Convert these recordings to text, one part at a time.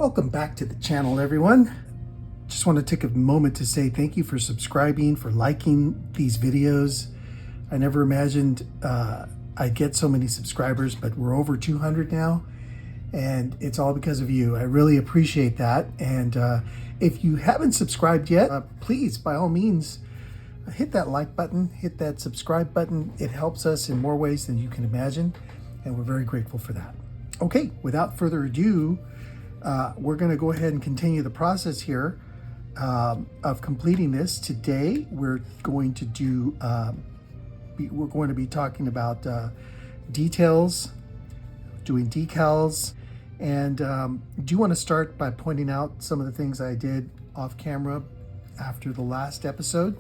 Welcome back to the channel, everyone. Just want to take a moment to say thank you for subscribing, for liking these videos. I never imagined I'd get so many subscribers, but we're over 200 now, and it's all because of you. I really appreciate that. And if you haven't subscribed yet, please, by all means, hit that like button, hit that subscribe button. It helps us in more ways than you can imagine, and we're very grateful for that. Okay, without further ado, we're going to go ahead and continue the process here of completing this. Today, we're going to do, we're going to be talking about details, doing decals, and do want to start by pointing out some of the things I did off camera after the last episode.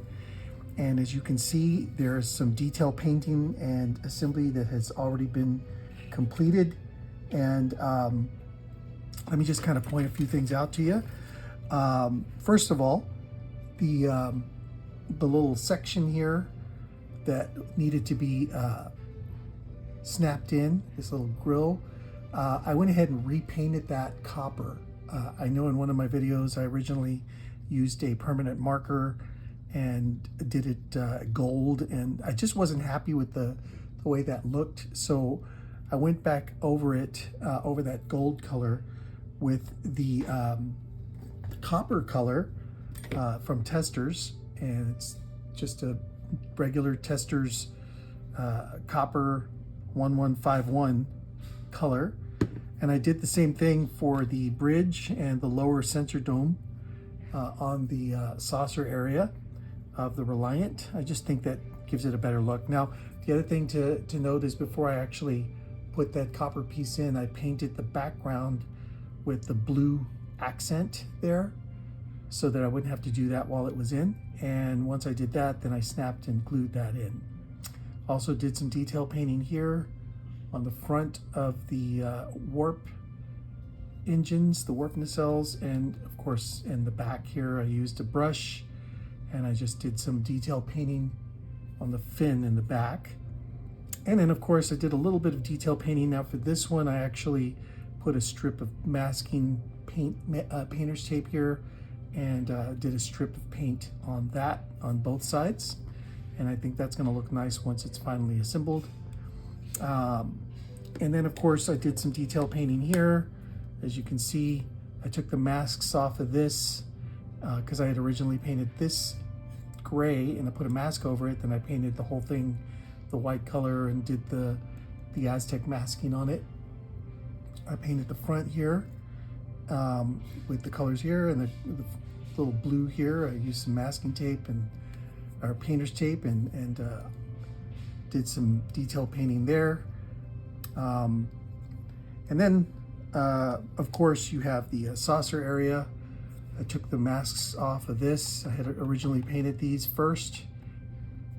And as you can see, there's some detail painting and assembly that has already been completed. And let me just kind of point a few things out to you. First of all, the little section here that needed to be snapped in, this little grill, I went ahead and repainted that copper. I know in one of my videos I originally used a permanent marker and did it gold, and I just wasn't happy with the way that looked. So I went back over it, over that gold color, with the copper color from Testors, and it's just a regular Testors copper 1151 color. And I did the same thing for the bridge and the lower sensor dome on the saucer area of the Reliant. I just think that gives it a better look. Now, the other thing to note is before I actually put that copper piece in, I painted the background with the blue accent there so that I wouldn't have to do that while it was in. And once I did that, then I snapped and glued that in. Also did some detail painting here on the front of the warp engines, the warp nacelles, and of course in the back here I used a brush and I just did some detail painting on the fin in the back. And then of course I did a little bit of detail painting. Now for this one I actually put a strip of masking paint, painter's tape here, and did a strip of paint on that on both sides. And I think that's going to look nice once it's finally assembled. And then of course I did some detail painting here. As you can see, I took the masks off of this because I had originally painted this gray and I put a mask over it. Then I painted the whole thing the white color and did the Aztec masking on it. I painted the front here with the colors here, and the little blue here. I used some masking tape or painter's tape and did some detail painting there. And then, of course, you have the saucer area. I took the masks off of this. I had originally painted these first,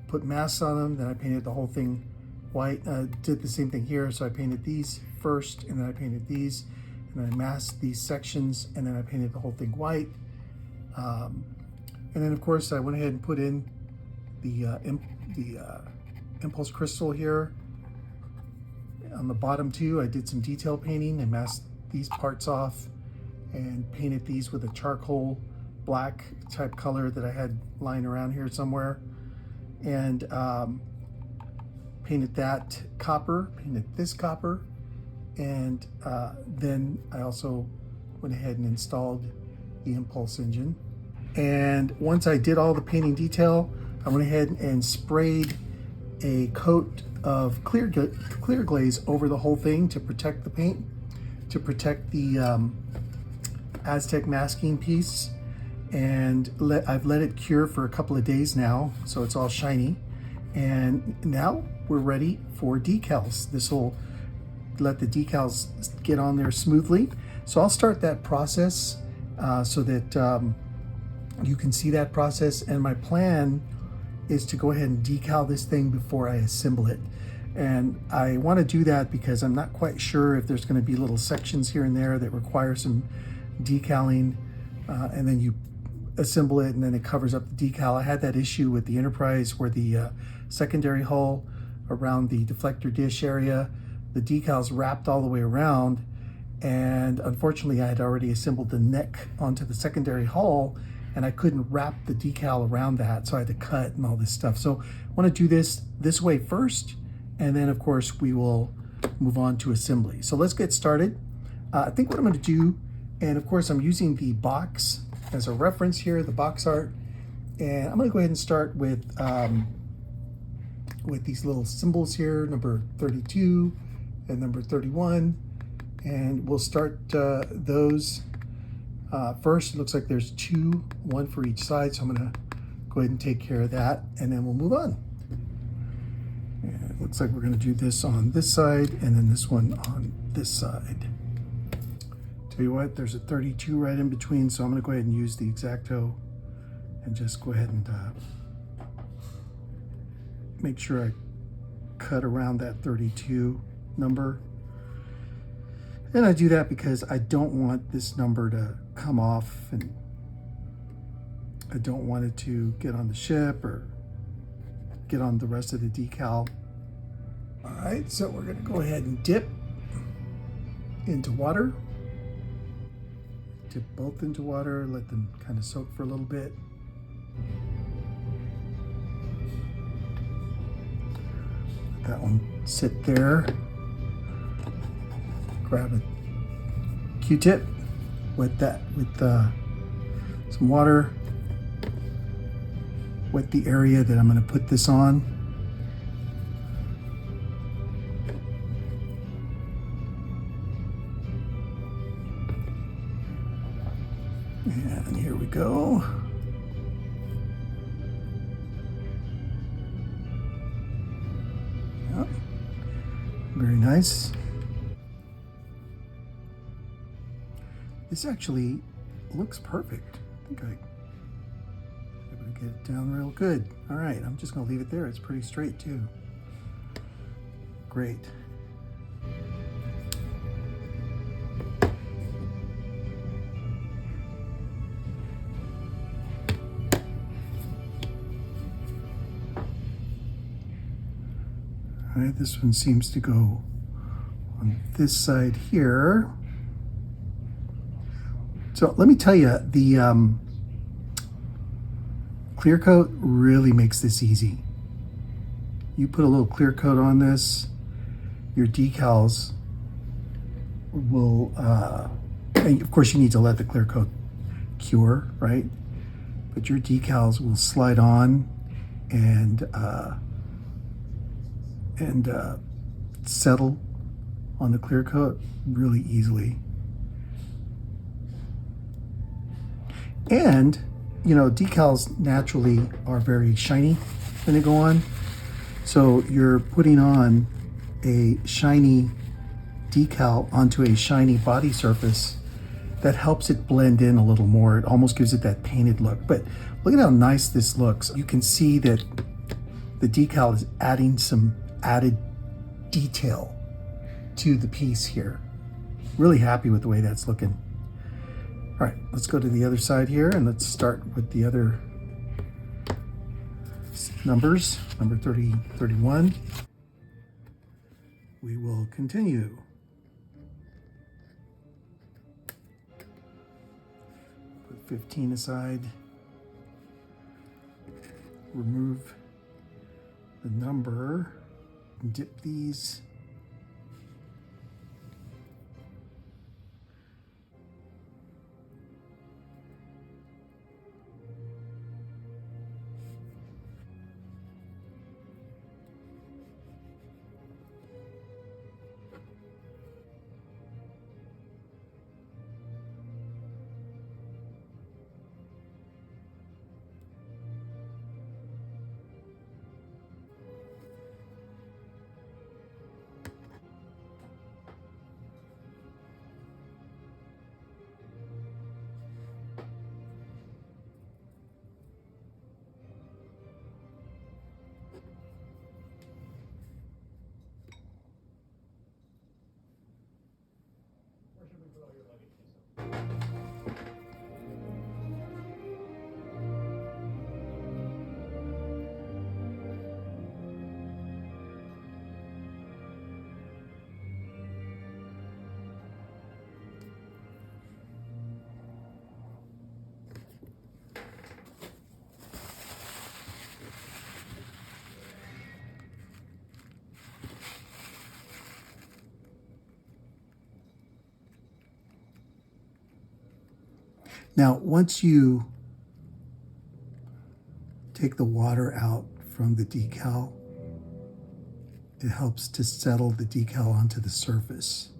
put masks on them, then I painted the whole thing white. Did the same thing here, so I painted these first, and then I painted these, and then I masked these sections, and then I painted the whole thing white. And then of course I went ahead and put in the impulse crystal here on the bottom too. I did some detail painting and masked these parts off and painted these with a charcoal black type color that I had lying around here somewhere, and painted that copper, painted this copper, and then I also went ahead and installed the impulse engine. And once I did all the painting detail, I went ahead and sprayed a coat of clear glaze over the whole thing to protect the paint, to protect the Aztec masking piece. And I've let it cure for a couple of days now, so it's all shiny. And now we're ready for decals. This will let the decals get on there smoothly. So I'll start that process so that you can see that process. And my plan is to go ahead and decal this thing before I assemble it. And I want to do that because I'm not quite sure if there's going to be little sections here and there that require some decaling, and then you assemble it and then it covers up the decal. I had that issue with the Enterprise where the secondary hull around the deflector dish area, the decals wrapped all the way around, And unfortunately, I had already assembled the neck onto the secondary hull, and I couldn't wrap the decal around that, so I had to cut and all this stuff. So I want to do this way first, and then of course we will move on to assembly. So let's get started. I think what I'm going to do, and of course I'm using the box as a reference here, the box art, and I'm going to go ahead and start with these little symbols here, number 32 and number 31. And we'll start those first. It looks like there's two, one for each side. So I'm gonna go ahead and take care of that, and then we'll move on. And it looks like we're gonna do this on this side and then this one on this side. Tell you what, there's a 32 right in between, so I'm gonna go ahead and use the X-Acto and just go ahead and make sure I cut around that 32 number. And I do that because I don't want this number to come off, and I don't want it to get on the ship or get on the rest of the decal. All right, so we're gonna go ahead and dip into water. Dip both into water, let them kind of soak for a little bit. Let that one sit there. Grab a Q-tip, wet that with some water, wet the area that I'm going to put this on. And here we go. Yep. Very nice. This actually looks perfect. I think I'm able to get it down real good. All right, I'm just gonna leave it there. It's pretty straight too. Great. All right, this one seems to go on this side here. So let me tell you, the clear coat really makes this easy. You put a little clear coat on this, your decals will, and of course you need to let the clear coat cure, right? But your decals will slide on and settle on the clear coat really easily. And, you know, decals naturally are very shiny when they go on. So you're putting on a shiny decal onto a shiny body surface that helps it blend in a little more. It almost gives it that painted look. But look at how nice this looks. You can see that the decal is adding some added detail to the piece here. Really happy with the way that's looking. All right, let's go to the other side here and let's start with the other numbers, number 30, 31. We will continue. Put 15 aside. Remove the number and dip these. Now, once you take the water out from the decal, it helps to settle the decal onto the surface.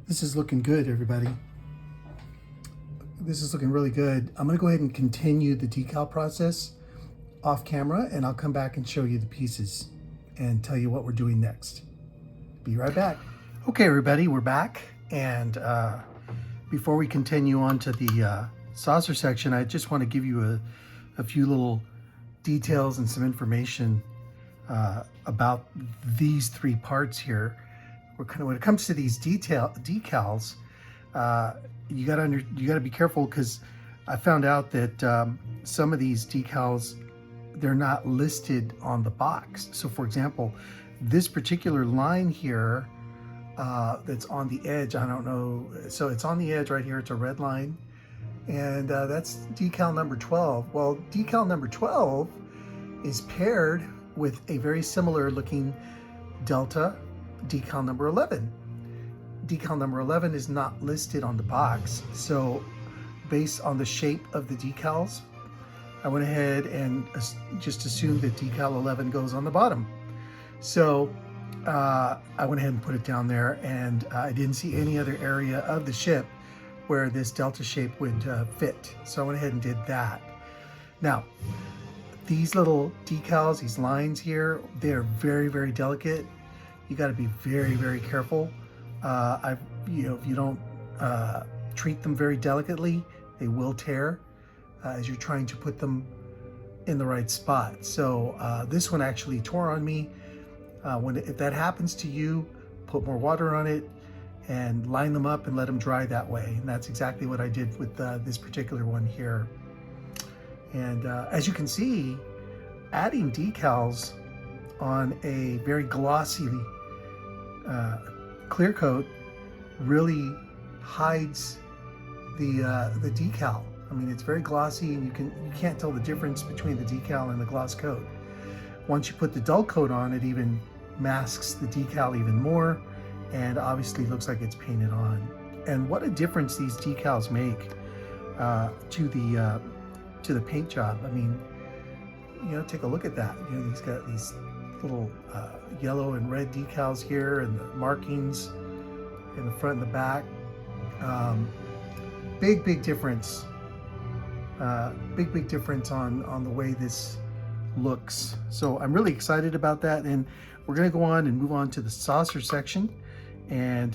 This is looking good, everybody. This is looking really good. I'm gonna go ahead and continue the decal process off camera, and I'll come back and show you the pieces and tell you what we're doing next. Be right back. Okay, everybody, we're back. And before we continue on to the saucer section, I just want to give you a few little details and some information about these three parts here. When it comes to these decals, you gotta be careful, because I found out that some of these decals, they're not listed on the box. So for example, this particular line here that's on the edge, I don't know, so it's on the edge right here, it's a red line, and that's decal number 12. Well, decal number 12 is paired with a very similar looking delta decal number 11. Decal number 11 is not listed on the box, so based on the shape of the decals, I went ahead and just assumed that decal 11 goes on the bottom. So I went ahead and put it down there, and I didn't see any other area of the ship where this delta shape would fit. So I went ahead and did that. Now, these little decals, these lines here, they're very, very delicate. You got to be very, very careful. If you don't treat them very delicately, they will tear as you're trying to put them in the right spot. So this one actually tore on me. If that happens to you, put more water on it and line them up and let them dry that way. And that's exactly what I did with this particular one here. And as you can see, adding decals on a very glossy clear coat really hides the decal. I mean, it's very glossy, and you can't tell the difference between the decal and the gloss coat. Once you put the dull coat on, it even masks the decal even more, and obviously looks like it's painted on. And what a difference these decals make to the paint job. I mean, take a look at that. He's got these little yellow and red decals here, and the markings in the front and the back. Big difference. Big difference on the way this looks. So I'm really excited about that, and we're going to go on and move on to the saucer section. And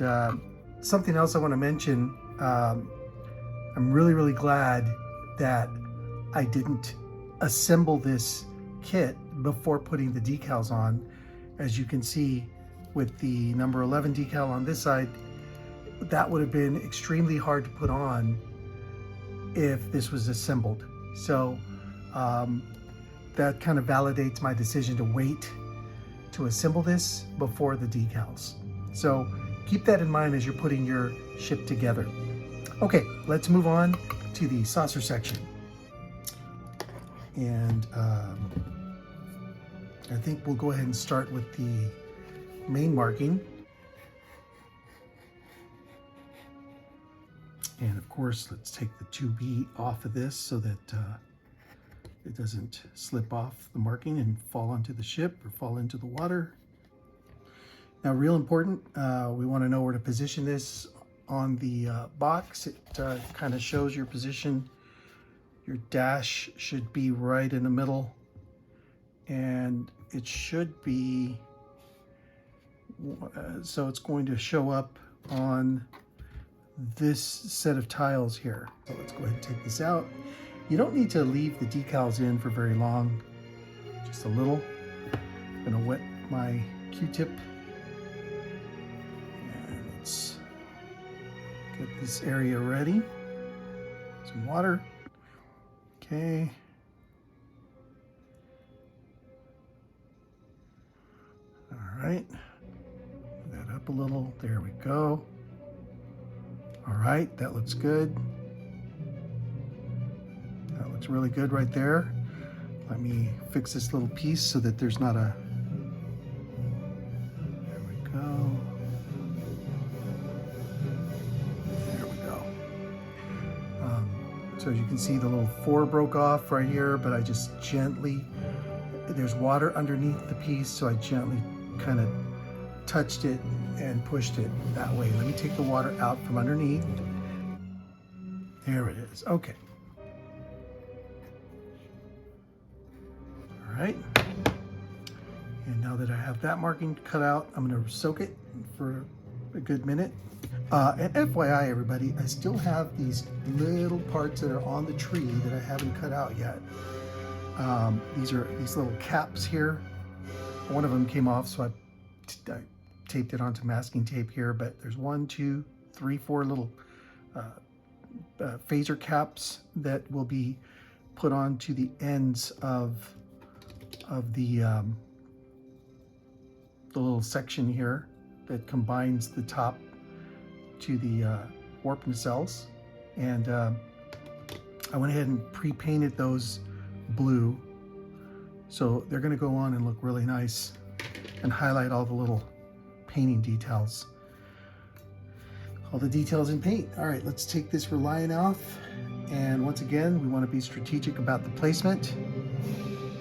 something else I want to mention, I'm really glad that I didn't assemble this kit before putting the decals on. As you can see, with the number 11 decal on this side, that would have been extremely hard to put on if this was assembled. So that kind of validates my decision to wait to assemble this before the decals. So keep that in mind as you're putting your ship together. Okay, let's move on to the saucer section. And I think we'll go ahead and start with the main marking. And of course, let's take the 2B off of this so that it doesn't slip off the marking and fall onto the ship or fall into the water. Now, real important, we want to know where to position this on the box. It kind of shows your position. Your dash should be right in the middle, and it should be, so it's going to show up on this set of tiles here. So let's go ahead and take this out. You don't need to leave the decals in for very long, just a little. I'm gonna wet my Q-tip, and let's get this area ready. Some water. Okay. All right. up a little. There we go. All right, that looks good. That looks really good right there. Let me fix this little piece so that there's not a, there we go. There we go. So as you can see, the little 4 broke off right here, but I just gently, there's water underneath the piece, so I gently kind of touched it and pushed it that way. Let me take the water out from underneath. There it is. Okay. All right. And now that I have that marking cut out, I'm going to soak it for a good minute. And FYI, everybody, I still have these little parts that are on the tree that I haven't cut out yet. These are these little caps here. One of them came off, so I taped it onto masking tape here, but there's 1, 2, 3, 4 little phaser caps that will be put onto the ends of the little section here that combines the top to the warp nacelles. And I went ahead and pre-painted those blue, so they're going to go on and look really nice and highlight all the little painting details. All the details in paint. All right, let's take this Reliant off. And once again, we want to be strategic about the placement.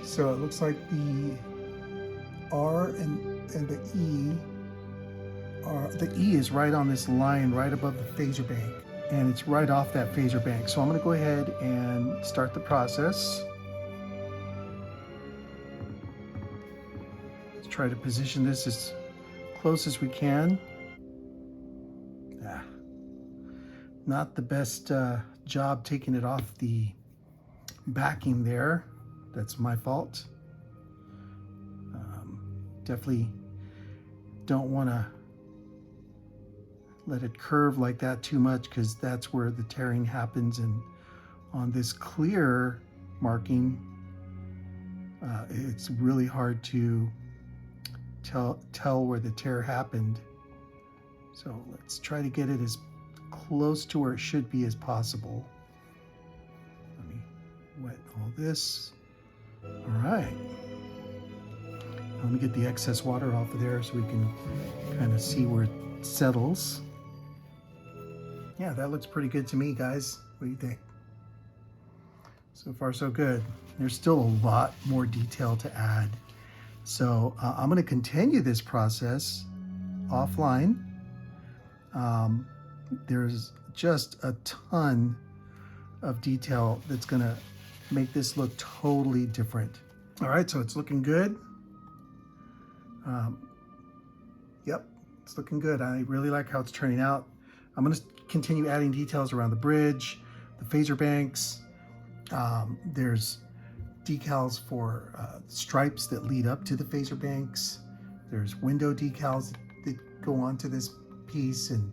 So it looks like the R and the E are, the E is right on this line right above the phaser bank, and it's right off that phaser bank. So I'm going to go ahead and start the process. Let's try to position this as close as we can. Not the best job taking it off the backing there. That's my fault. Definitely don't want to let it curve like that too much, because that's where the tearing happens. And on this clear marking, it's really hard to tell where the tear happened. So let's try to get it as close to where it should be as possible. Let me wet all this. All right. Let me get the excess water off of there so we can kind of see where it settles. Yeah, that looks pretty good to me, guys. What do you think? So far, so good. There's still a lot more detail to add. So I'm going to continue this process offline. There's just a ton of detail that's going to make this look totally different. All right, so it's looking good. Yep, it's looking good. I really like how it's turning out. I'm going to continue adding details around the bridge, the phaser banks. There's decals for stripes that lead up to the phaser banks. There's window decals that go onto this piece, and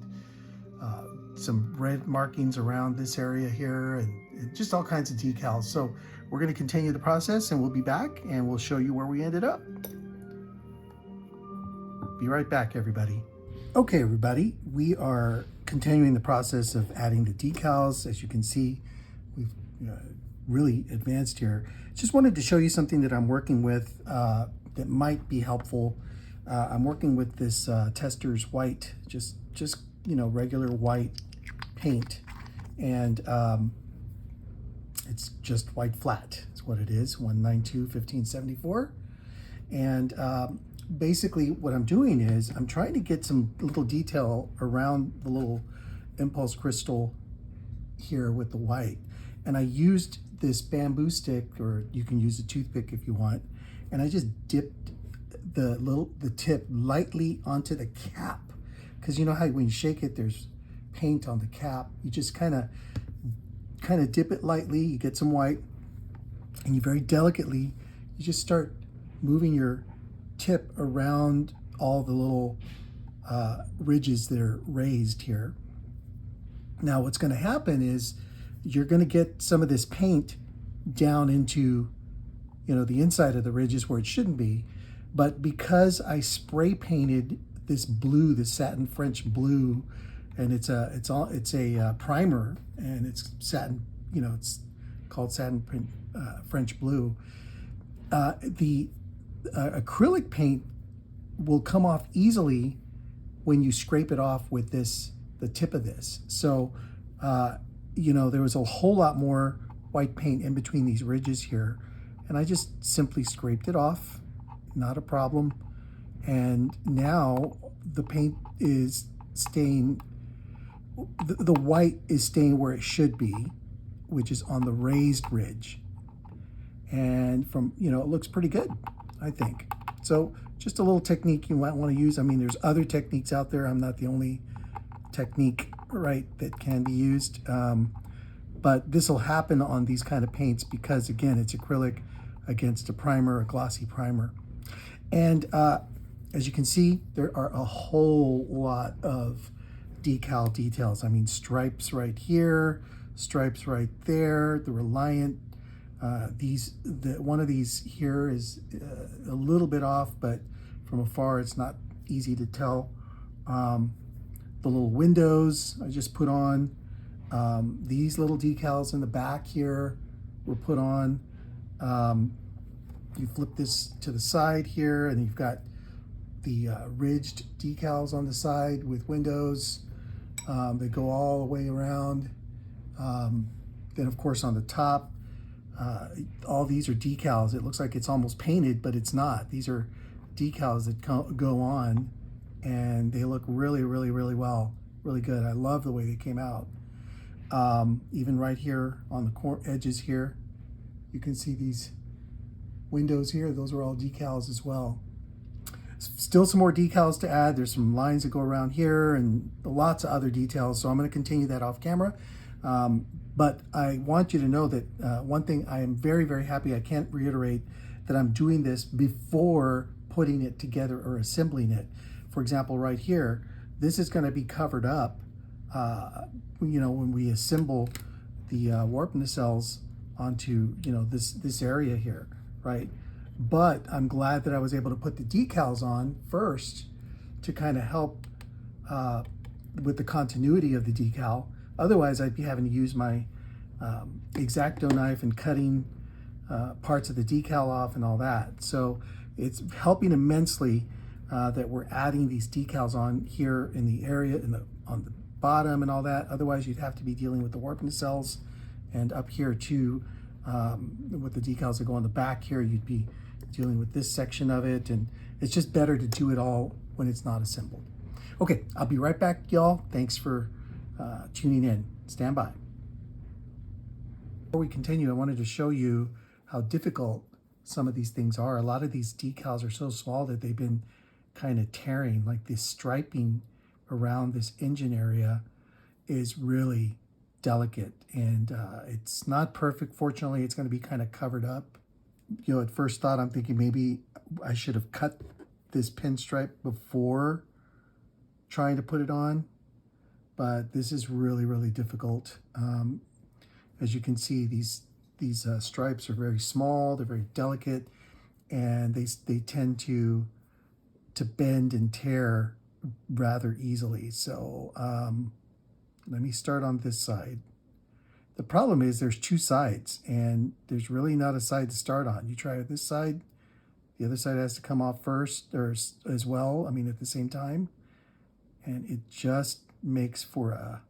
some red markings around this area here, and just all kinds of decals. So we're going to continue the process, and we'll be back and we'll show you where we ended up. Be right back, everybody. Okay, everybody, we are continuing the process of adding the decals. As you can see, we've really advanced here. Just wanted to show you something that I'm working with that might be helpful. I'm working with this Testors white, just regular white paint, and it's just white flat. It's what it is, 192-1574. And basically what I'm doing is I'm trying to get some little detail around the little impulse crystal here with the white. And I used this bamboo stick, or you can use a toothpick if you want, and I just dipped the tip lightly onto the cap, because you know how when you shake it there's paint on the cap. You just kind of dip it lightly, you get some white, and you very delicately, you just start moving your tip around all the little ridges that are raised here. Now what's going to happen is you're going to get some of this paint down into the inside of the ridges where it shouldn't be, but because I spray painted this blue, this satin French blue, and it's a primer, and it's satin, you know, it's called satin print French blue. The acrylic paint will come off easily when you scrape it off with the tip of this. So, you know, there was a whole lot more white paint in between these ridges here, and I just simply scraped it off, not a problem. And now the paint is staying, the white is staying where it should be, which is on the raised ridge. And from, you know, it looks pretty good, I think. So just a little technique you might want to use. I mean, there's other techniques out there. I'm not the only technique, right, that can be used. But this will happen on these kind of paints because, again, it's acrylic against a primer, a glossy primer. And as you can see, there are a whole lot of decal details. I mean, stripes right here, stripes right there, the Reliant. One of these here is a little bit off, but from afar it's not easy to tell. The little windows I just put on. These little decals in the back here were put on. You flip this to the side here, and you've got the ridged decals on the side with windows. They go all the way around. Then, of course, on the top, all these are decals. It looks like it's almost painted, but it's not. These are decals that go on, and they look really, really, really well. Really good. I love the way they came out. Even right here on the edges here, you can see these windows here. Those are all decals as well. Still some more decals to add. There's some lines that go around here and lots of other details. So I'm going to continue that off camera. But I want you to know that one thing, I am very, very happy. I can't reiterate that I'm doing this before putting it together or assembling it. For example, right here, this is going to be covered up, you know, when we assemble the warp nacelles onto, you know, this area here, right? But I'm glad that I was able to put the decals on first to kind of help with the continuity of the decal. Otherwise, I'd be having to use my X-Acto knife and cutting parts of the decal off and all that. So it's helping immensely that we're adding these decals on here in the area, on the bottom and all that. Otherwise, you'd have to be dealing with the warp nacelles, and up here too, with the decals that go on the back here, you'd be dealing with this section of it, and it's just better to do it all when it's not assembled. Okay, I'll be right back, y'all. Thanks for tuning in. Stand by. Before we continue, I wanted to show you how difficult some of these things are. A lot of these decals are so small that they've been kind of tearing, like this striping around this engine area is really delicate, and it's not perfect. Fortunately, it's going to be kind of covered up. You know, at first thought, I'm thinking maybe I should have cut this pinstripe before trying to put it on, but this is really, really difficult. As you can see, these stripes are very small, they're very delicate, and they tend to bend and tear rather easily. So let me start on this side. The problem is there's two sides, and there's really not a side to start on. You try with this side, the other side has to come off first, or as well, I mean at the same time, and it just makes for a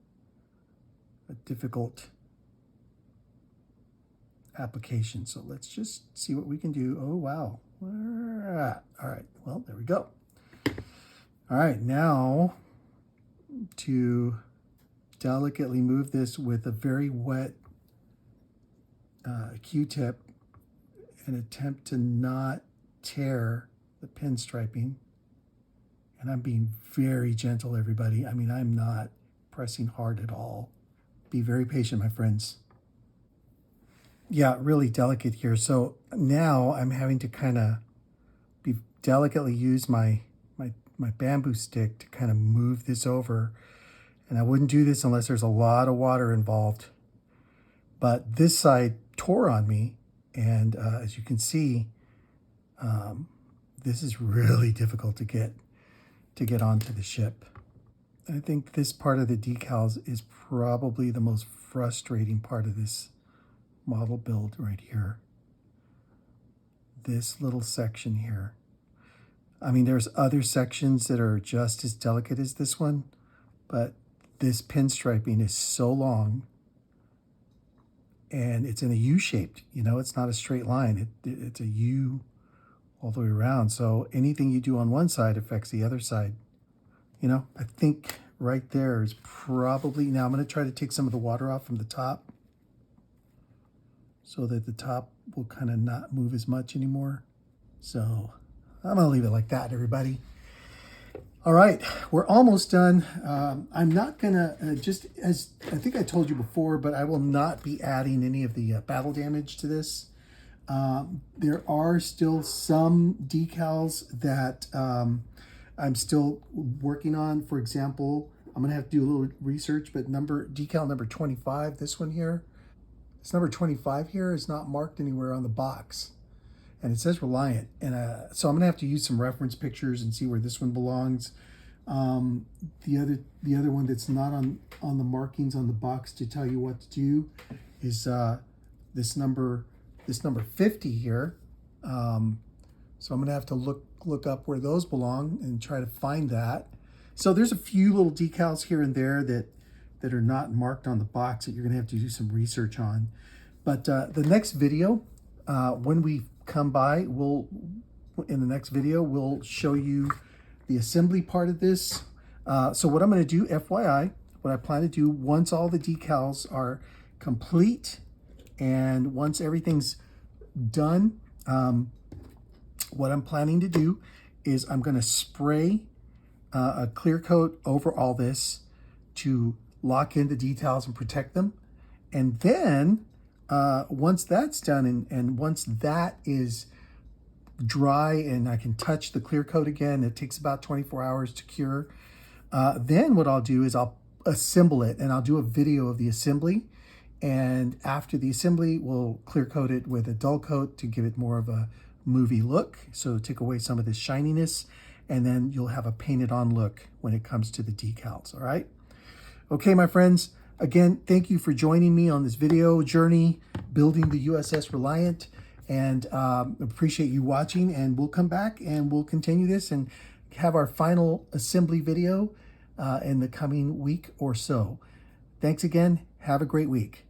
difficult application. So let's just see what we can do. Oh, wow. All right, well, there we go. All right, now to delicately move this with a very wet Q-tip and attempt to not tear the pinstriping. And I'm being very gentle, everybody. I mean, I'm not pressing hard at all. Be very patient, my friends. Yeah, really delicate here. So now I'm having to kind of delicately use my bamboo stick to kind of move this over. And I wouldn't do this unless there's a lot of water involved. But this side tore on me, and as you can see, this is really difficult to get to get onto the ship. I think this part of the decals is probably the most frustrating part of this model build right here. This little section here. I mean, there's other sections that are just as delicate as this one, but this pinstriping is so long and it's in a U-shaped, you know, it's not a straight line. It's a U all the way around. So anything you do on one side affects the other side. You know, I think right there is probably, now I'm going to try to take some of the water off from the top so that the top will kind of not move as much anymore. So I'm going to leave it like that, everybody. All right, we're almost done. I'm not gonna, just as I think I told you before, but I will not be adding any of the battle damage to this. There are still some decals that I'm still working on. For example, I'm gonna have to do a little research, but decal number 25, this one here, this number 25 here is not marked anywhere on the box. And it says Reliant, and so I'm gonna have to use some reference pictures and see where this one belongs. The other one that's not on the markings on the box to tell you what to do is this number 50 here. So I'm gonna have to look up where those belong and try to find that. So there's a few little decals here and there that are not marked on the box that you're gonna have to do some research on. But the next video, when we come by, in the next video, we'll show you the assembly part of this. So what I'm going to do, FYI, what I plan to do once all the decals are complete and once everything's done, what I'm planning to do is I'm going to spray a clear coat over all this to lock in the details and protect them. And then once that's done and once that is dry and I can touch the clear coat again, it takes about 24 hours to cure. Then what I'll do is I'll assemble it and I'll do a video of the assembly. And after the assembly, we'll clear coat it with a dull coat to give it more of a movie look. So take away some of the shininess, and then you'll have a painted on look when it comes to the decals, all right? Okay, my friends. Again, thank you for joining me on this video journey building the USS Reliant, and appreciate you watching, and we'll come back and we'll continue this and have our final assembly video in the coming week or so. Thanks again. Have a great week.